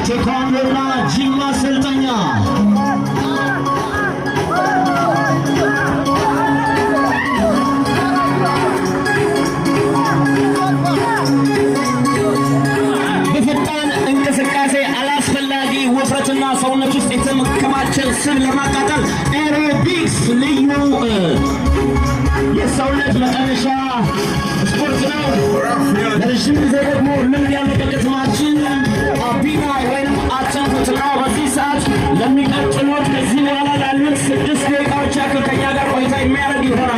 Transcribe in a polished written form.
ቴኳንዶና ጂማ አሰልጣኛ በፈጣን እንቅስቃሴ አላስፈላጊ ውፍረትና ሰውነት ውስጥ የተከማቸን ስብ ለማቃጠል ኤሮቢክስ ልዩ የሰውነት መቀነሻ ስፖርት ነው። ለረዥም ጊዜ ደግሞ ልምድ ያለው በከተማችን አቢና ወይም አትንኩት ነው። በዚህ ሰዓት ለሚቀጥሉት ከዚህ በኋላ ላሉት 6 ደቂቃዎች ያክል ከኛ ጋር ቆይታ የሚያደርግ ይሆናል።